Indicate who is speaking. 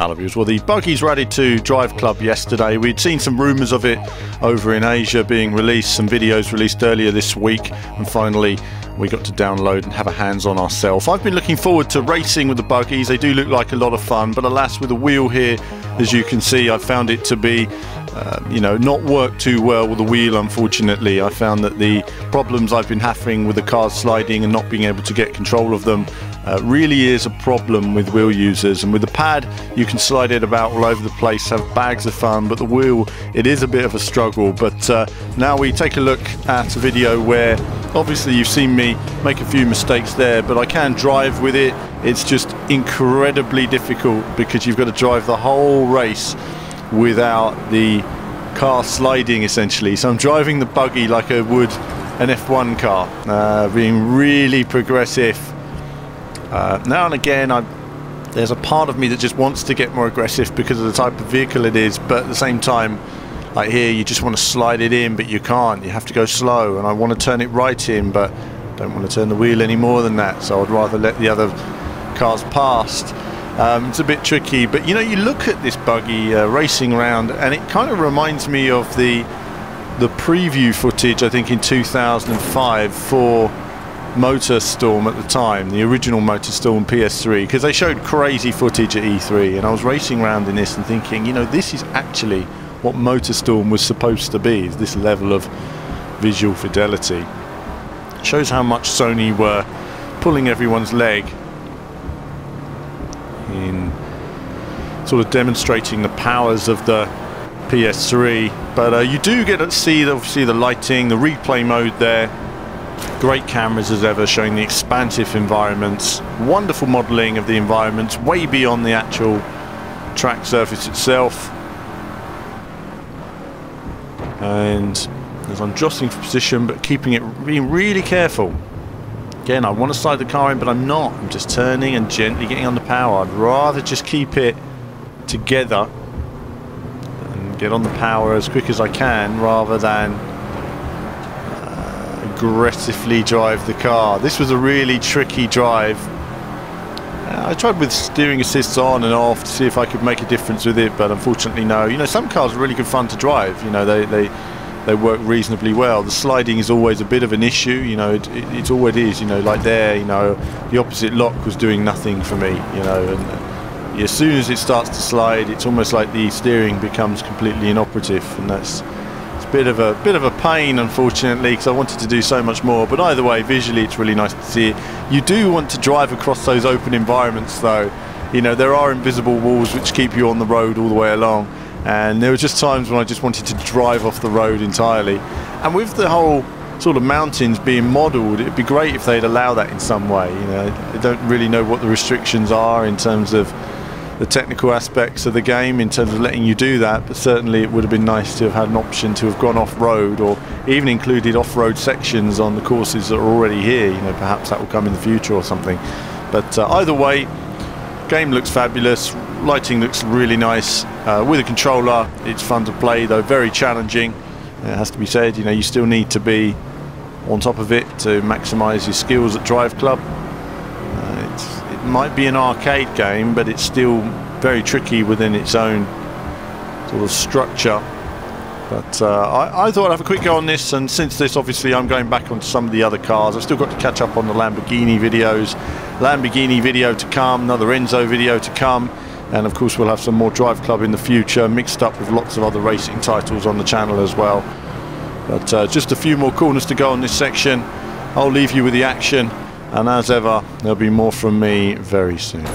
Speaker 1: Hello viewers. Well, the Buggies were added to Driveclub yesterday. We'd seen some rumours of it over in Asia being released, some videos released earlier this week, and finally we got to download and have a hands-on ourselves. I've been looking forward to racing with the Buggies. They do look like a lot of fun, but alas, with the wheel here, as you can see, I found it to be not work too well with the wheel, unfortunately. I found that the problems I've been having with the cars sliding and not being able to get control of them really is a problem with wheel users. And with the pad, you can slide it about all over the place, have bags of fun, but the wheel, it is a bit of a struggle. But now we take a look at a video where obviously you've seen me make a few mistakes there, but I can drive with it. It's just incredibly difficult because you've got to drive the whole race without the car sliding, essentially. So I'm driving the Buggy like I would an F1 car, being really progressive. Now and again, there's a part of me that just wants to get more aggressive because of the type of vehicle it is, but at the same time, like here, you just want to slide it in, but you can't. You have to go slow, and I want to turn it right in, but don't want to turn the wheel any more than that, so I'd rather let the other cars past. It's a bit tricky, but you know, you look at this Buggy racing around, and it kind of reminds me of the preview footage, I think in 2005 for MotorStorm at the time, the original MotorStorm PS3, because they showed crazy footage at E3, and I was racing around in this and thinking, you know, this is actually what MotorStorm was supposed to be, is this level of visual fidelity. It shows how much Sony were pulling everyone's leg in sort of demonstrating the powers of the PS3, but you do get to see obviously the lighting, the replay mode there. Great cameras as ever, showing the expansive environments, wonderful modelling of the environments way beyond the actual track surface itself. And as I'm jostling for position but being really careful. Again, I want to slide the car in, but I'm not. I'm just turning and gently getting on the power. I'd rather just keep it together and get on the power as quick as I can rather than aggressively drive the car. This was a really tricky drive. I tried with steering assists on and off to see if I could make a difference with it, but unfortunately no. You know, some cars are really good fun to drive. You know, they work reasonably well. The sliding is always a bit of an issue. You know, it's all it is. You know, like there, you know, the opposite lock was doing nothing for me. You know, and as soon as it starts to slide, it's almost like the steering becomes completely inoperative, and that's a bit of a pain, unfortunately, because I wanted to do so much more. But either way, visually it's really nice to see it. You do want to drive across those open environments though. You know, there are invisible walls which keep you on the road all the way along, and there were just times when I just wanted to drive off the road entirely. And with the whole sort of mountains being modelled, it'd be great if they'd allow that in some way. You know, I don't really know what the restrictions are in terms of the technical aspects of the game in terms of letting you do that, but certainly it would have been nice to have had an option to have gone off-road, or even included off-road sections on the courses that are already here. You know, perhaps that will come in the future or something. But either way, game looks fabulous, lighting looks really nice. With a controller, it's fun to play, though very challenging. It has to be said, you know, you still need to be on top of it to maximise your skills at Driveclub. It might be an arcade game, but it's still very tricky within its own sort of structure. But I thought I'd have a quick go on this, and since this, obviously I'm going back onto some of the other cars. I've still got to catch up on the Lamborghini videos. Lamborghini video to come, another Enzo video to come, and of course we'll have some more Driveclub in the future, mixed up with lots of other racing titles on the channel as well. But just a few more corners to go on this section. I'll leave you with the action, and as ever, there'll be more from me very soon.